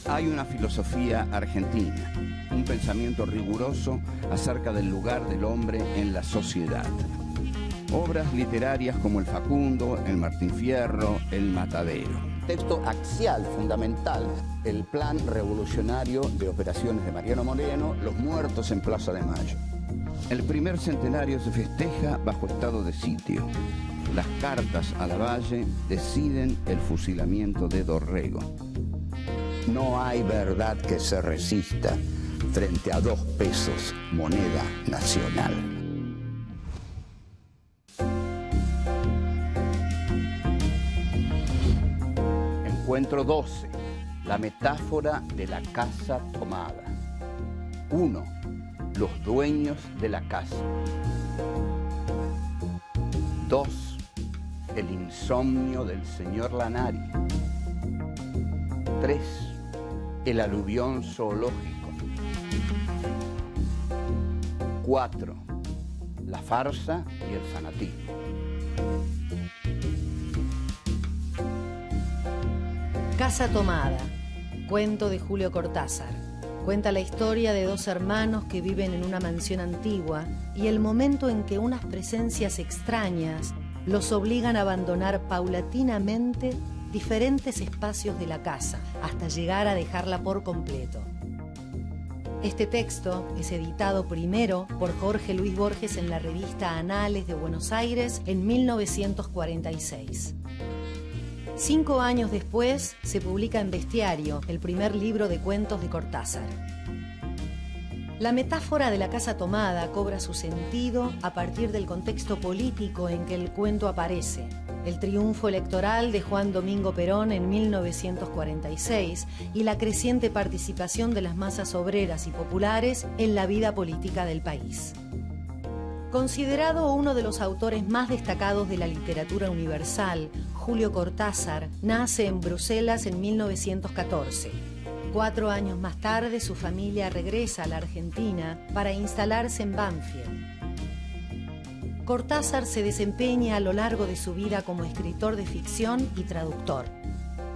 Hay una filosofía argentina, un pensamiento riguroso acerca del lugar del hombre en la sociedad. Obras literarias como El Facundo, El Martín Fierro, El Matadero. Texto axial, fundamental, el plan revolucionario de operaciones de Mariano Moreno, Los muertos en Plaza de Mayo. El primer centenario se festeja bajo estado de sitio. Las cartas a Lavalle deciden el fusilamiento de Dorrego. No hay verdad que se resista frente a 2 pesos, moneda nacional. Encuentro 12. La metáfora de la casa tomada. 1. Los dueños de la casa. 2. El insomnio del señor Lanari. 3. El aluvión zoológico. 4. La farsa y el fanatismo. Casa tomada, cuento de Julio Cortázar. Cuenta la historia de 2 hermanos que viven en una mansión antigua y el momento en que unas presencias extrañas los obligan a abandonar paulatinamente diferentes espacios de la casa hasta llegar a dejarla por completo. Este texto es editado primero por Jorge Luis Borges en la revista Anales de Buenos Aires en 1946. 5 años después se publica en Bestiario, el primer libro de cuentos de Cortázar. La metáfora de la casa tomada cobra su sentido a partir del contexto político en que el cuento aparece. El triunfo electoral de Juan Domingo Perón en 1946 y la creciente participación de las masas obreras y populares en la vida política del país. Considerado uno de los autores más destacados de la literatura universal, Julio Cortázar nace en Bruselas en 1914. 4 años más tarde, su familia regresa a la Argentina para instalarse en Banfield. Cortázar se desempeña a lo largo de su vida como escritor de ficción y traductor.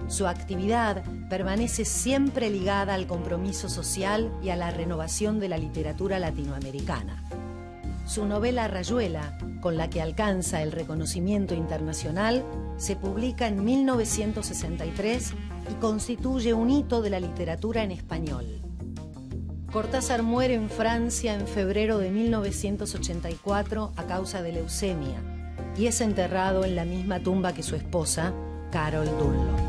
Su actividad permanece siempre ligada al compromiso social y a la renovación de la literatura latinoamericana. Su novela Rayuela, con la que alcanza el reconocimiento internacional, se publica en 1963 y constituye un hito de la literatura en español. Cortázar muere en Francia en febrero de 1984 a causa de leucemia y es enterrado en la misma tumba que su esposa, Carol Dunlop.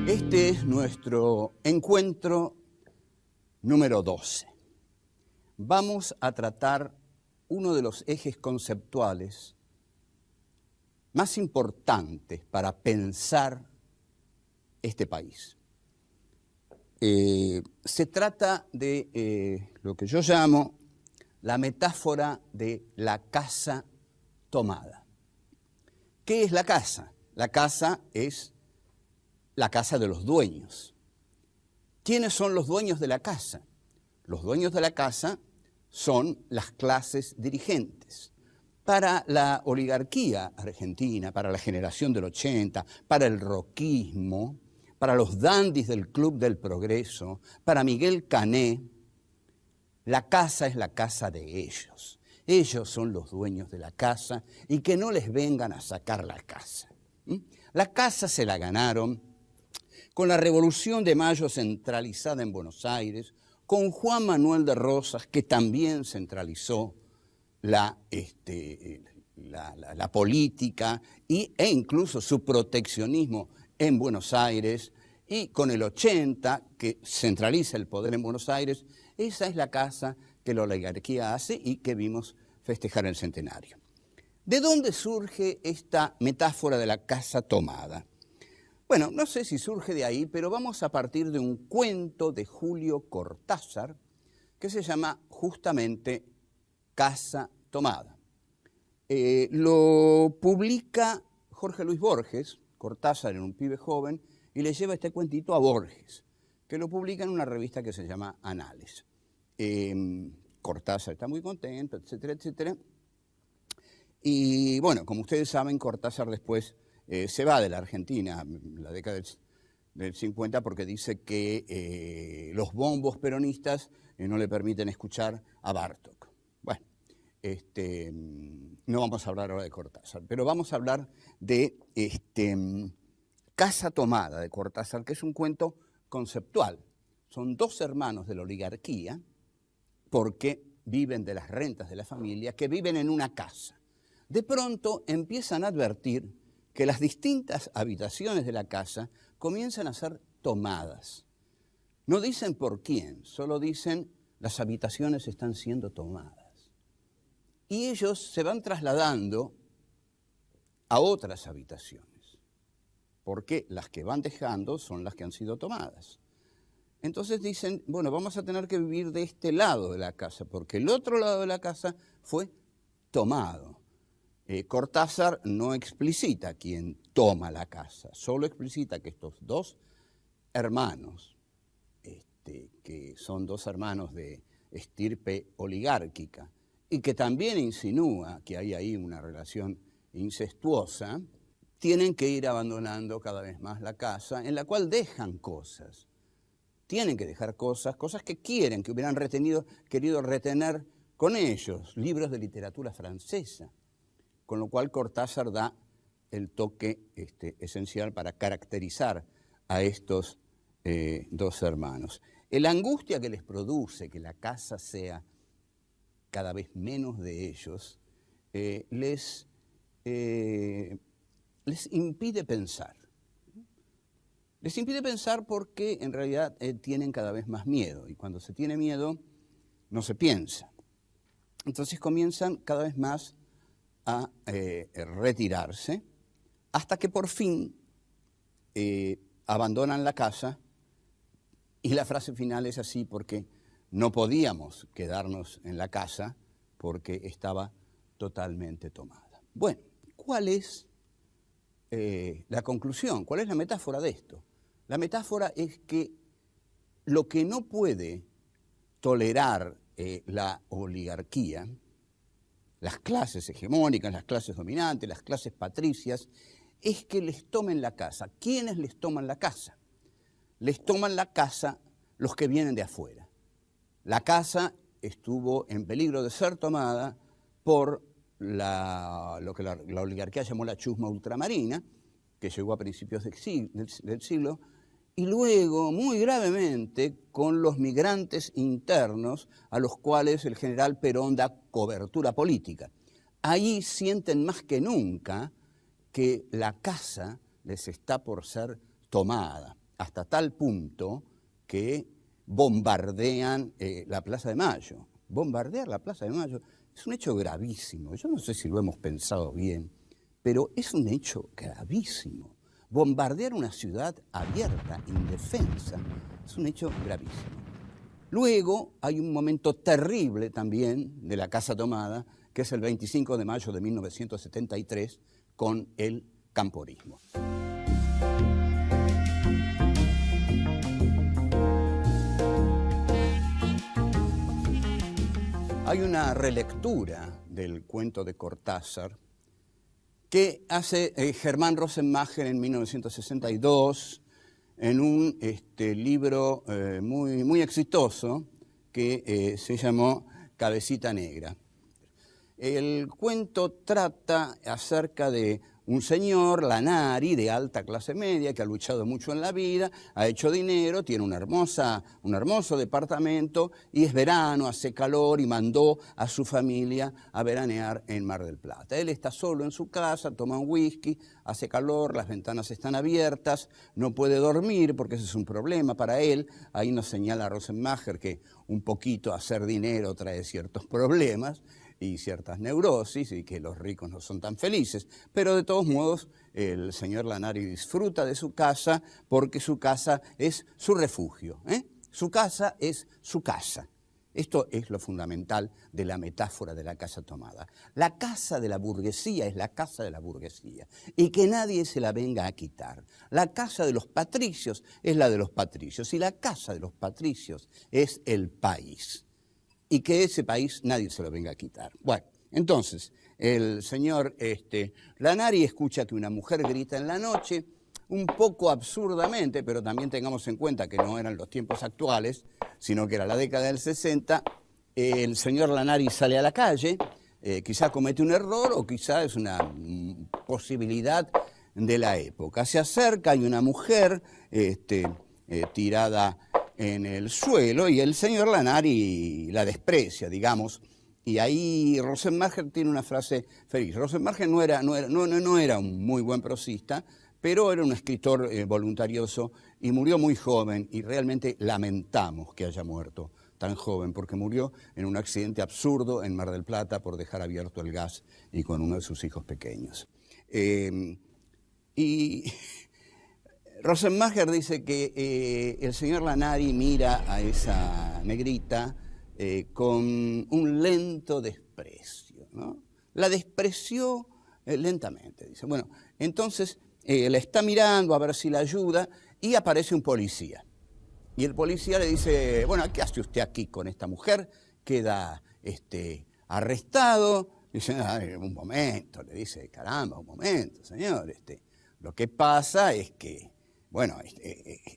Este es nuestro encuentro número 12. Vamos a tratar uno de los ejes conceptuales más importantes para pensar este país. Se trata de lo que yo llamo la metáfora de la casa tomada. ¿Qué es la casa? La casa es la casa de los dueños. ¿Quiénes son los dueños de la casa? Los dueños de la casa son las clases dirigentes. Para la oligarquía argentina, para la generación del 80, para el rockismo, para los dandis del Club del Progreso, para Miguel Cané, la casa es la casa de ellos. Ellos son los dueños de la casa y que no les vengan a sacar la casa. La casa se la ganaron con la Revolución de Mayo centralizada en Buenos Aires, con Juan Manuel de Rosas, que también centralizó la política e incluso su proteccionismo en Buenos Aires, y con el 80, que centraliza el poder en Buenos Aires. Esa es la casa que la oligarquía hace y que vimos festejar el centenario. ¿De dónde surge esta metáfora de la casa tomada? Bueno, no sé si surge de ahí, pero vamos a partir de un cuento de Julio Cortázar que se llama justamente Casa tomada. Lo publica Jorge Luis Borges. Cortázar era un pibe joven y le lleva este cuentito a Borges, que lo publica en una revista que se llama Anales. Cortázar está muy contento, etcétera, etcétera. Y bueno, como ustedes saben, Cortázar después se va de la Argentina en la década del 50 porque dice que los bombos peronistas no le permiten escuchar a Bartók. Bueno, no vamos a hablar ahora de Cortázar, pero vamos a hablar de Casa Tomada de Cortázar, que es un cuento conceptual. Son dos hermanos de la oligarquía, porque viven de las rentas de la familia, que viven en una casa. De pronto empiezan a advertir que las distintas habitaciones de la casa comienzan a ser tomadas. No dicen por quién, solo dicen las habitaciones están siendo tomadas. Y ellos se van trasladando a otras habitaciones, porque las que van dejando son las que han sido tomadas. Entonces dicen, bueno, vamos a tener que vivir de este lado de la casa, porque el otro lado de la casa fue tomado. Cortázar no explicita quién toma la casa, solo explicita que estos dos hermanos, que son dos hermanos de estirpe oligárquica, y que también insinúa que hay ahí una relación incestuosa, tienen que ir abandonando cada vez más la casa, en la cual dejan cosas. Tienen que dejar cosas que quieren, que hubieran querido retener con ellos, libros de literatura francesa, con lo cual Cortázar da el toque esencial para caracterizar a estos dos hermanos. La angustia que les produce que la casa sea cada vez menos de ellos, les impide pensar. Les impide pensar porque en realidad tienen cada vez más miedo, y cuando se tiene miedo no se piensa. Entonces comienzan cada vez más a retirarse, hasta que por fin abandonan la casa, y la frase final es así porque no podíamos quedarnos en la casa porque estaba totalmente tomada. Bueno, ¿cuál es la conclusión? ¿Cuál es la metáfora de esto? La metáfora es que lo que no puede tolerar la oligarquía, las clases hegemónicas, las clases dominantes, las clases patricias, es que les tomen la casa. ¿Quiénes les toman la casa? Les toman la casa los que vienen de afuera. La casa estuvo en peligro de ser tomada por lo que la oligarquía llamó la chusma ultramarina, que llegó a principios del siglo, y luego, muy gravemente, con los migrantes internos a los cuales el general Perón da cobertura política. Ahí sienten más que nunca que la casa les está por ser tomada, hasta tal punto que bombardean la Plaza de Mayo. Bombardear la Plaza de Mayo es un hecho gravísimo. Yo no sé si lo hemos pensado bien, pero es un hecho gravísimo. Bombardear una ciudad abierta, indefensa, es un hecho gravísimo. Luego hay un momento terrible también de la casa tomada, que es el 25 de mayo de 1973, con el camporismo. Hay una relectura del cuento de Cortázar que hace Germán Rosenmacher en 1962 en un libro muy exitoso que se llamó Cabecita Negra. El cuento trata acerca de un señor, Lanari, de alta clase media, que ha luchado mucho en la vida, ha hecho dinero, tiene un hermoso departamento, y es verano, hace calor, y mandó a su familia a veranear en Mar del Plata. Él está solo en su casa, toma un whisky, hace calor, las ventanas están abiertas, no puede dormir porque ese es un problema para él. Ahí nos señala Rosenmacher que un poquito hacer dinero trae ciertos problemas y ciertas neurosis, y que los ricos no son tan felices. Pero de todos modos, el señor Lanari disfruta de su casa porque su casa es su refugio. Su casa es su casa. Esto es lo fundamental de la metáfora de la casa tomada. La casa de la burguesía es la casa de la burguesía, y que nadie se la venga a quitar. La casa de los patricios es la de los patricios, y la casa de los patricios es el país. Y que ese país nadie se lo venga a quitar. Bueno, entonces, el señor Lanari escucha que una mujer grita en la noche, un poco absurdamente, pero también tengamos en cuenta que no eran los tiempos actuales, sino que era la década del 60, el señor Lanari sale a la calle, quizá comete un error o quizá es una posibilidad de la época. Se acerca, hay una mujer tirada en el suelo y el señor Lanari la desprecia, digamos. Y ahí Rosemacher tiene una frase feliz. Rosemacher no era un muy buen prosista, pero era un escritor voluntarioso y murió muy joven y realmente lamentamos que haya muerto tan joven, porque murió en un accidente absurdo en Mar del Plata por dejar abierto el gas y con uno de sus hijos pequeños. Y Rosemacher dice que el señor Lanari mira a esa negrita con un lento desprecio, ¿no? La despreció lentamente, dice. Bueno, entonces la está mirando a ver si la ayuda y aparece un policía. Y el policía le dice, bueno, ¿qué hace usted aquí con esta mujer? Queda arrestado. Dice, un momento, le dice, caramba, un momento, señor. Lo que pasa es que, bueno,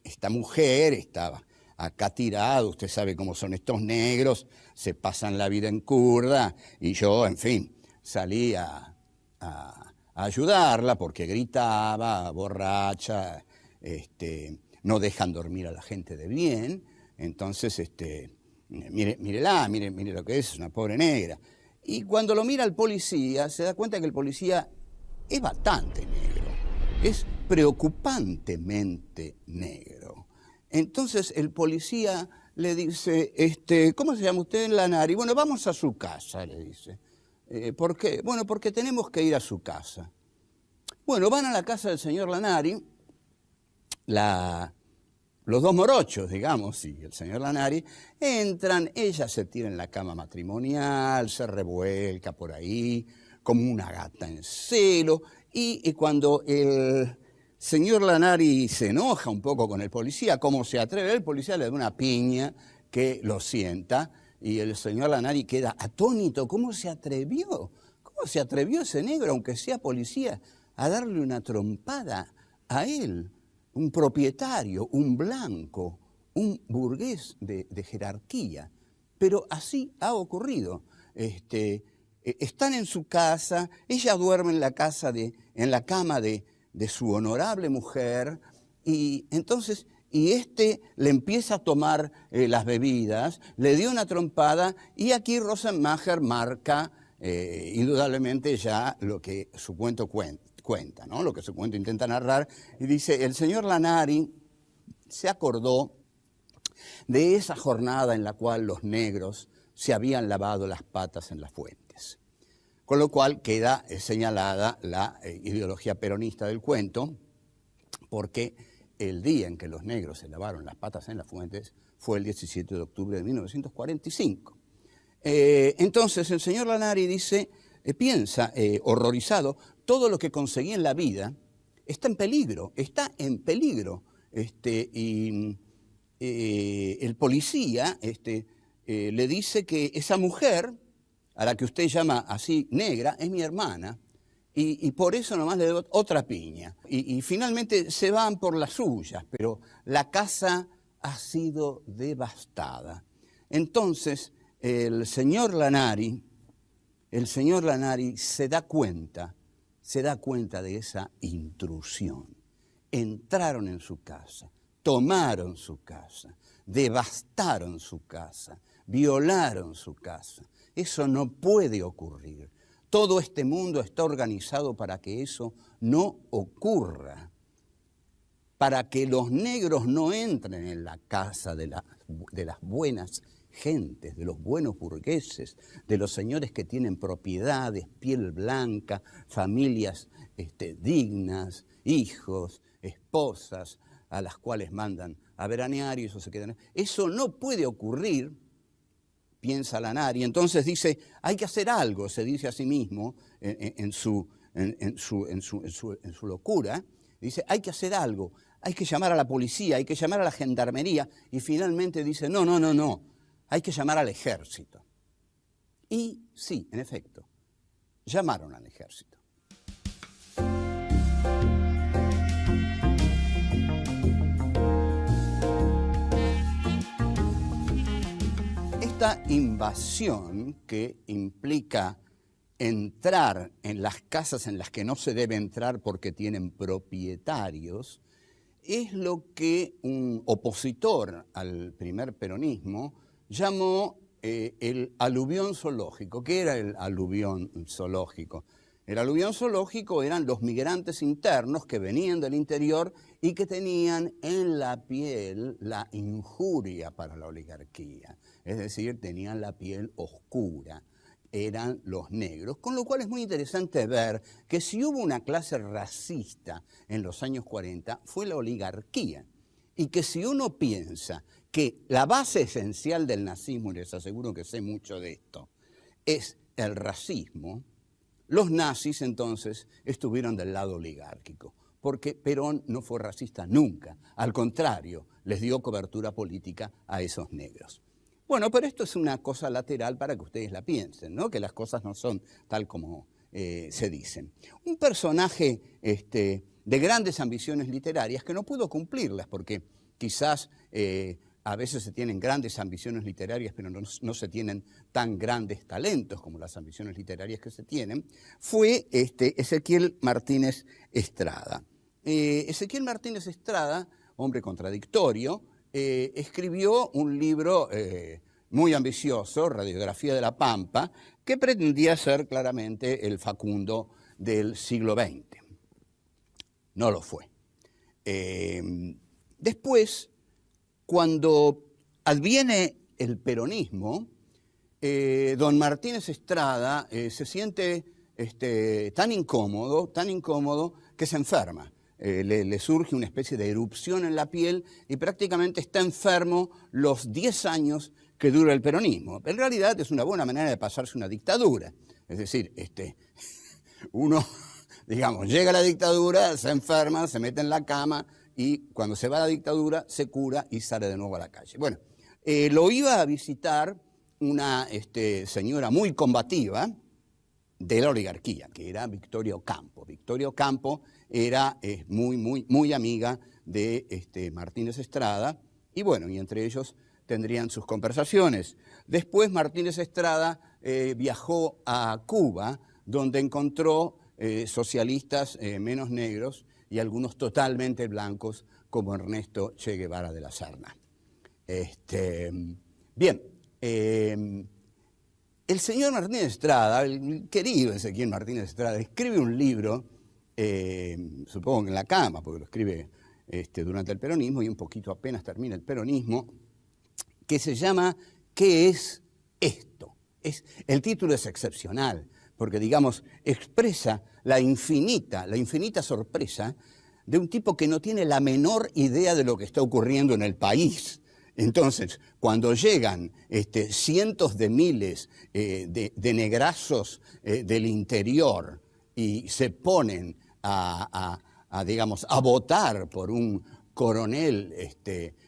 esta mujer estaba acá tirada, usted sabe cómo son estos negros, se pasan la vida en curda, y yo, en fin, salí a ayudarla porque gritaba, borracha, no dejan dormir a la gente de bien, entonces, mírela, mire lo que es una pobre negra. Y cuando lo mira el policía, se da cuenta que el policía es bastante negro, es preocupantemente negro. Entonces el policía le dice, ¿cómo se llama usted? Lanari. Bueno, vamos a su casa, le dice. ¿Por qué? Bueno, porque tenemos que ir a su casa. Bueno, van a la casa del señor Lanari, los dos morochos, digamos, y el señor Lanari, entran, ella se tira en la cama matrimonial, se revuelca por ahí, como una gata en celo, y cuando el señor Lanari se enoja un poco con el policía, ¿cómo se atreve? El policía le da una piña que lo sienta, y el señor Lanari queda atónito. ¿Cómo se atrevió? ¿Cómo se atrevió ese negro, aunque sea policía, a darle una trompada a él? Un propietario, un blanco, un burgués de jerarquía. Pero así ha ocurrido. Están en su casa, ella duerme en la cama de su honorable mujer, y entonces le empieza a tomar las bebidas, le dio una trompada, y aquí Rosemacher marca indudablemente ya lo que su cuento cuenta, ¿no? Lo que su cuento intenta narrar, y dice, el señor Lanari se acordó de esa jornada en la cual los negros se habían lavado las patas en las fuentes. Con lo cual queda señalada la ideología peronista del cuento, porque el día en que los negros se lavaron las patas en las fuentes fue el 17 de octubre de 1945. Entonces el señor Lanari dice, piensa, horrorizado, todo lo que conseguí en la vida está en peligro, y el policía le dice que esa mujer, a la que usted llama así negra, es mi hermana, y por eso nomás le doy otra piña. Y finalmente se van por las suyas, pero la casa ha sido devastada. Entonces el señor Lanari se da cuenta de esa intrusión. Entraron en su casa, tomaron su casa, devastaron su casa, violaron su casa. Eso no puede ocurrir. Todo este mundo está organizado para que eso no ocurra, para que los negros no entren en la casa de las buenas gentes, de los buenos burgueses, de los señores que tienen propiedades, piel blanca, familias dignas, hijos, esposas, a las cuales mandan a veranear y eso se quedan. Eso no puede ocurrir, piensa Lanari. Entonces dice, hay que hacer algo, se dice a sí mismo en su locura. Dice, hay que hacer algo, hay que llamar a la policía, hay que llamar a la gendarmería. Y finalmente dice, no, hay que llamar al ejército. Y sí, en efecto, llamaron al ejército. Esta invasión, que implica entrar en las casas en las que no se debe entrar porque tienen propietarios, es lo que un opositor al primer peronismo llamó el aluvión zoológico. ¿Qué era el aluvión zoológico? El aluvión zoológico eran los migrantes internos que venían del interior y que tenían en la piel la injuria para la oligarquía. Es decir, tenían la piel oscura. Eran los negros, con lo cual es muy interesante ver que si hubo una clase racista en los años 40 fue la oligarquía, y que si uno piensa que la base esencial del nazismo, y les aseguro que sé mucho de esto, es el racismo, los nazis entonces estuvieron del lado oligárquico, porque Perón no fue racista nunca, al contrario, les dio cobertura política a esos negros. Bueno, pero esto es una cosa lateral para que ustedes la piensen, ¿no? Que las cosas no son tal como se dicen. Un personaje de grandes ambiciones literarias que no pudo cumplirlas, porque quizás a veces se tienen grandes ambiciones literarias, pero no se tienen tan grandes talentos como las ambiciones literarias que se tienen, fue Ezequiel Martínez Estrada. Ezequiel Martínez Estrada, hombre contradictorio, escribió un libro muy ambicioso, Radiografía de la Pampa, que pretendía ser claramente el Facundo del siglo XX. No lo fue. Después, cuando adviene el peronismo, don Martínez Estrada se siente tan incómodo que se enferma. Le surge una especie de erupción en la piel y prácticamente está enfermo los 10 años que dura el peronismo. En realidad es una buena manera de pasarse una dictadura. Es decir, uno, digamos, llega a la dictadura, se enferma, se mete en la cama y cuando se va a la dictadura se cura y sale de nuevo a la calle. Bueno, lo iba a visitar una señora muy combativa de la oligarquía, que era Victoria Ocampo. Victoria Ocampo era muy amiga de Martínez Estrada, y bueno, y entre ellos tendrían sus conversaciones. Después Martínez Estrada viajó a Cuba, donde encontró socialistas menos negros y algunos totalmente blancos, como Ernesto Che Guevara de la Serna. Bien, el señor Martínez Estrada, el querido Ezequiel Martínez Estrada, escribe un libro, supongo que en la cama, porque lo escribe durante el peronismo y un poquito apenas termina el peronismo, que se llama ¿Qué es esto? El título es excepcional, porque, digamos, expresa la infinita sorpresa de un tipo que no tiene la menor idea de lo que está ocurriendo en el país. Entonces, cuando llegan cientos de miles de negrazos del interior y se ponen digamos, a votar por un coronel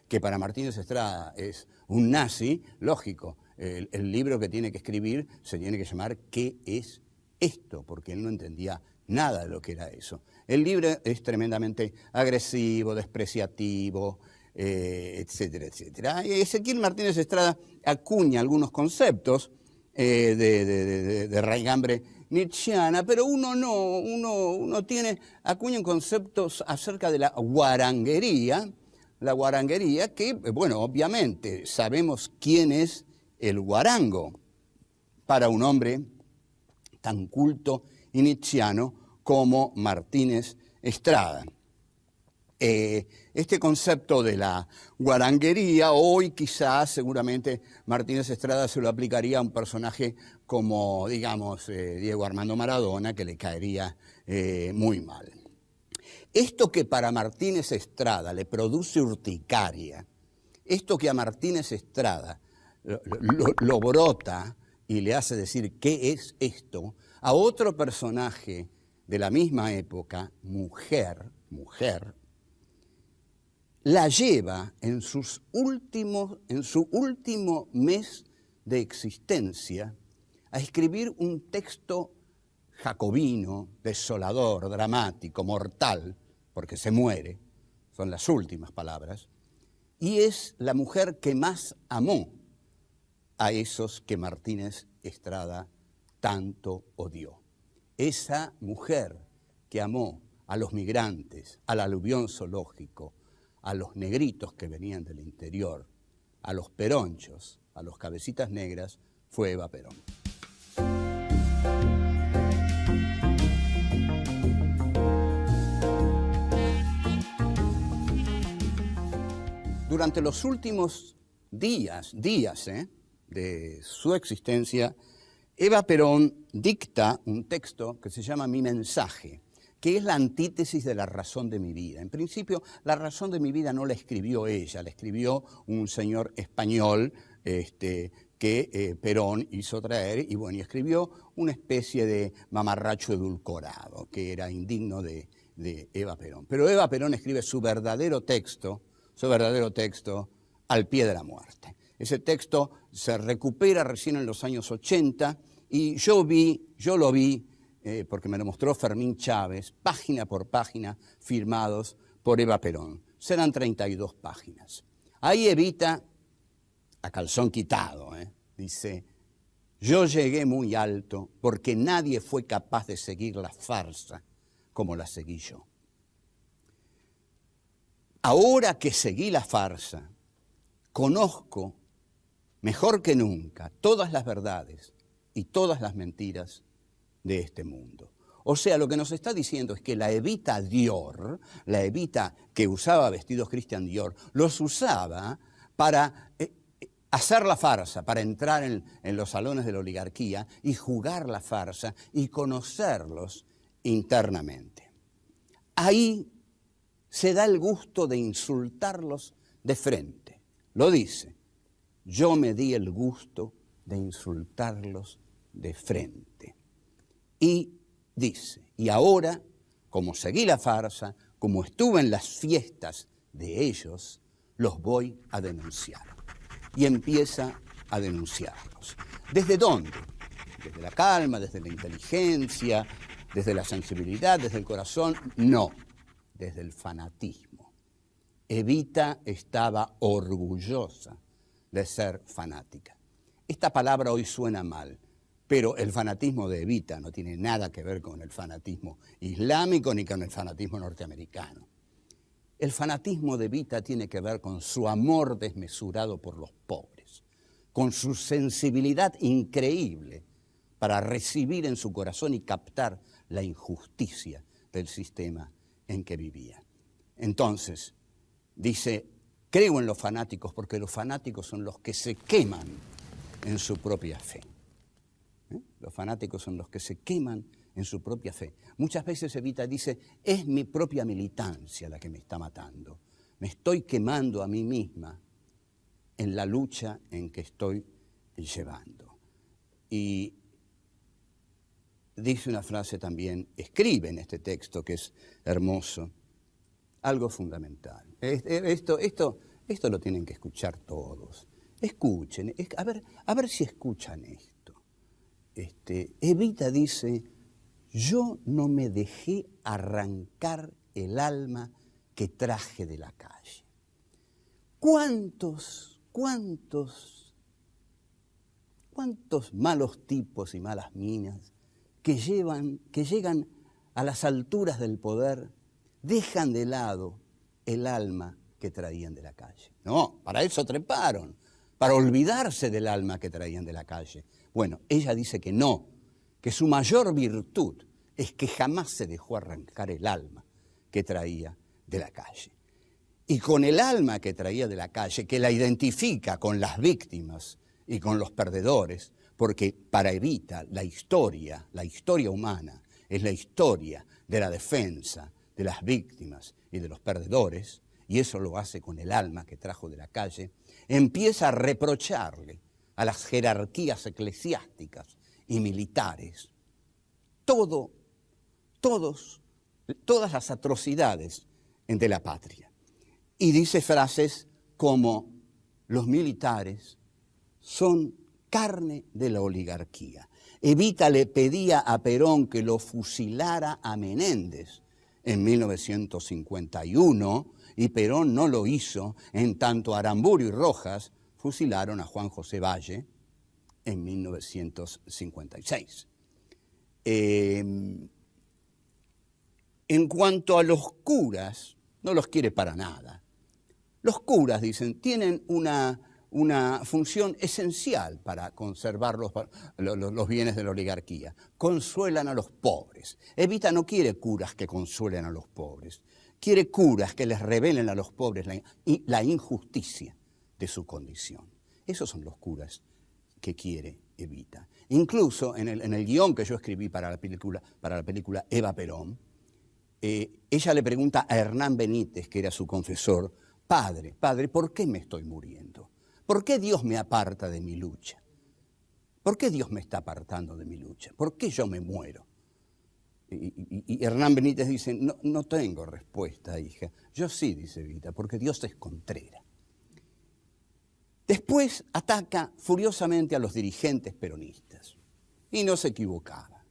que para Martínez Estrada es un nazi, lógico, el libro que tiene que escribir se tiene que llamar ¿Qué es esto? Porque él no entendía nada de lo que era eso. El libro es tremendamente agresivo, despreciativo, etcétera, etcétera. Y Ezequiel Martínez Estrada acuña algunos conceptos de raigambre nietzscheana, pero uno acuña conceptos acerca de la guaranguería que, bueno, obviamente sabemos quién es el guarango para un hombre tan culto y nietzscheano como Martínez Estrada. Este concepto de la guaranguería, hoy quizás, seguramente, Martínez Estrada se lo aplicaría a un personaje como, digamos, Diego Armando Maradona, que le caería muy mal. Esto que para Martínez Estrada le produce urticaria, esto que a Martínez Estrada lo brota y le hace decir ¿qué es esto?, a otro personaje de la misma época, mujer, la lleva en su último mes de existencia a escribir un texto jacobino, desolador, dramático, mortal, porque se muere, son las últimas palabras, y es la mujer que más amó a esos que Martínez Estrada tanto odió. Esa mujer que amó a los migrantes, al aluvión zoológico, a los negritos que venían del interior, a los peronchos, a los cabecitas negras, fue Eva Perón. Durante los últimos días de su existencia, Eva Perón dicta un texto que se llama Mi mensaje, que es la antítesis de La razón de mi vida. En principio, La razón de mi vida no la escribió ella, la escribió un señor español que Perón hizo traer y escribió una especie de mamarracho edulcorado, que era indigno de Eva Perón. Pero Eva Perón escribe su verdadero texto al pie de la muerte. Ese texto se recupera recién en los años 80 y yo lo vi, porque me lo mostró Fermín Chávez, página por página, firmados por Eva Perón. Serán 32 páginas. Ahí Evita, a calzón quitado, dice: yo llegué muy alto porque nadie fue capaz de seguir la farsa como la seguí yo. Ahora que seguí la farsa, conozco mejor que nunca todas las verdades y todas las mentiras de este mundo. O sea, lo que nos está diciendo es que la Evita Dior, la Evita que usaba vestidos Christian Dior, los usaba para hacer la farsa, para entrar en los salones de la oligarquía y jugar la farsa y conocerlos internamente. Ahí se da el gusto de insultarlos de frente. Lo dice: yo me di el gusto de insultarlos de frente. Y dice: y ahora, como seguí la farsa, como estuve en las fiestas de ellos, los voy a denunciar. Y empieza a denunciarlos. ¿Desde dónde? ¿Desde la calma, desde la inteligencia, desde la sensibilidad, desde el corazón? No, desde el fanatismo. Evita estaba orgullosa de ser fanática. Esta palabra hoy suena mal, pero el fanatismo de Evita no tiene nada que ver con el fanatismo islámico ni con el fanatismo norteamericano. El fanatismo de Evita tiene que ver con su amor desmesurado por los pobres, con su sensibilidad increíble para recibir en su corazón y captar la injusticia del sistema en que vivía. Entonces, dice: creo en los fanáticos porque los fanáticos son los que se queman en su propia fe. Los fanáticos son los que se queman en su propia fe. Muchas veces Evita dice: es mi propia militancia la que me está matando. Me estoy quemando a mí misma en la lucha en que estoy llevando. Y dice una frase también, escribe en este texto que es hermoso, algo fundamental. Esto lo tienen que escuchar todos. Escuchen, a ver si escuchan esto. Evita dice: yo no me dejé arrancar el alma que traje de la calle. ¿Cuántos malos tipos y malas minas que llegan a las alturas del poder, dejan de lado el alma que traían de la calle? No, para eso treparon, para olvidarse del alma que traían de la calle. Bueno, ella dice que no, que su mayor virtud es que jamás se dejó arrancar el alma que traía de la calle. Y con el alma que traía de la calle, que la identifica con las víctimas y con los perdedores, porque para Evita la historia humana es la historia de la defensa de las víctimas y de los perdedores, y eso lo hace con el alma que trajo de la calle, empieza a reprocharle a las jerarquías eclesiásticas y militares todas las atrocidades de la patria. Y dice frases como: los militares son carne de la oligarquía. Evita le pedía a Perón que lo fusilara a Menéndez en 1951 y Perón no lo hizo, en tanto Aramburu y Rojas fusilaron a Juan José Valle en 1956. En cuanto a los curas, no los quiere para nada. Los curas, dicen, tienen una función esencial para conservar los bienes de la oligarquía. Consuelan a los pobres. Evita no quiere curas que consuelen a los pobres. Quiere curas que les revelen a los pobres la injusticia de su condición. Esos son los curas que quiere Evita. Incluso en el guión que yo escribí para la película Eva Perón, ella le pregunta a Hernán Benítez, que era su confesor, Padre, ¿por qué me estoy muriendo? ¿Por qué Dios me aparta de mi lucha? ¿Por qué Dios me está apartando de mi lucha? ¿Por qué yo me muero? Y Hernán Benítez dice, no tengo respuesta, hija. Yo sí, dice Evita, porque Dios es Contreras. Después ataca furiosamente a los dirigentes peronistas. Y no se equivocaba.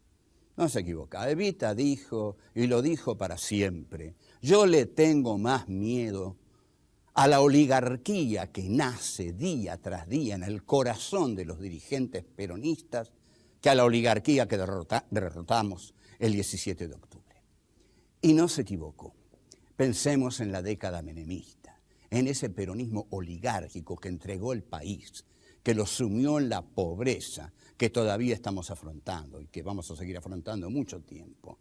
No se equivocaba. Evita dijo, y lo dijo para siempre, yo le tengo más miedo a la oligarquía que nace día tras día en el corazón de los dirigentes peronistas que a la oligarquía que derrotamos el 17 de octubre. Y no se equivocó. Pensemos en la década menemista, en ese peronismo oligárquico que entregó el país, que lo sumió en la pobreza que todavía estamos afrontando y que vamos a seguir afrontando mucho tiempo.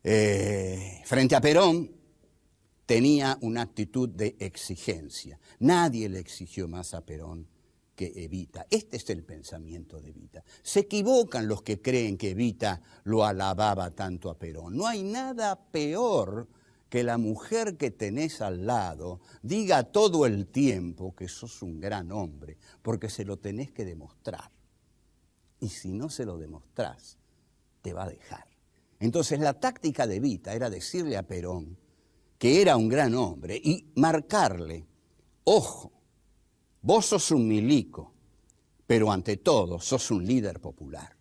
Frente a Perón tenía una actitud de exigencia. Nadie le exigió más a Perón que Evita. Este es el pensamiento de Evita. Se equivocan los que creen que Evita lo alababa tanto a Perón. No hay nada peor que la mujer que tenés al lado diga todo el tiempo que sos un gran hombre, porque se lo tenés que demostrar. Y si no se lo demostrás, te va a dejar. Entonces la táctica de Evita era decirle a Perón que era un gran hombre y marcarle, ojo, vos sos un milico, pero ante todo sos un líder popular.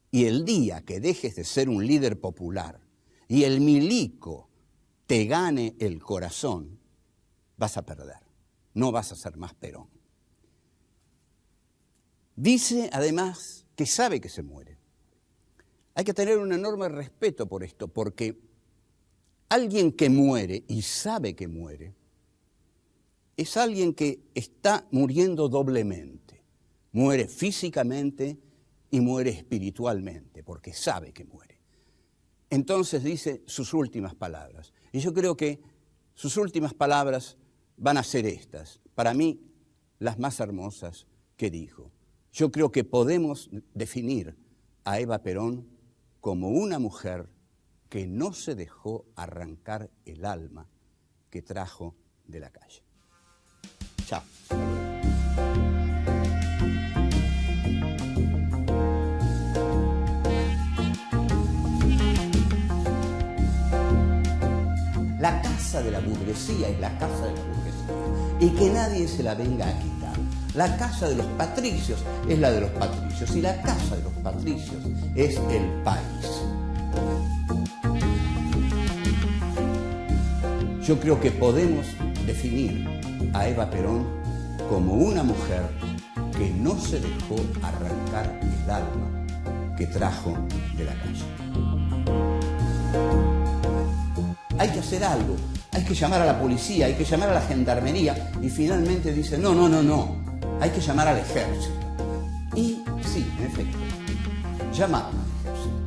Y el día que dejes de ser un líder popular y el milico te gane el corazón, vas a perder, no vas a ser más Perón. Dice además que sabe que se muere. Hay que tener un enorme respeto por esto, porque alguien que muere y sabe que muere es alguien que está muriendo doblemente. Muere físicamente y muere espiritualmente, porque sabe que muere. Entonces dice sus últimas palabras. Y yo creo que sus últimas palabras van a ser estas, para mí las más hermosas que dijo. Yo creo que podemos definir a Eva Perón como una mujer que no se dejó arrancar el alma que trajo de la calle. Chao. La casa de la burguesía es la casa de la burguesía y que nadie se la venga a quitar. La casa de los patricios es la de los patricios y la casa de los patricios es el país. Yo creo que podemos definir a Eva Perón como una mujer que no se dejó arrancar el alma que trajo de la calle. Hay que hacer algo, hay que llamar a la policía, hay que llamar a la gendarmería y finalmente dice, no, hay que llamar al ejército. Y sí, en efecto, llamaron al ejército.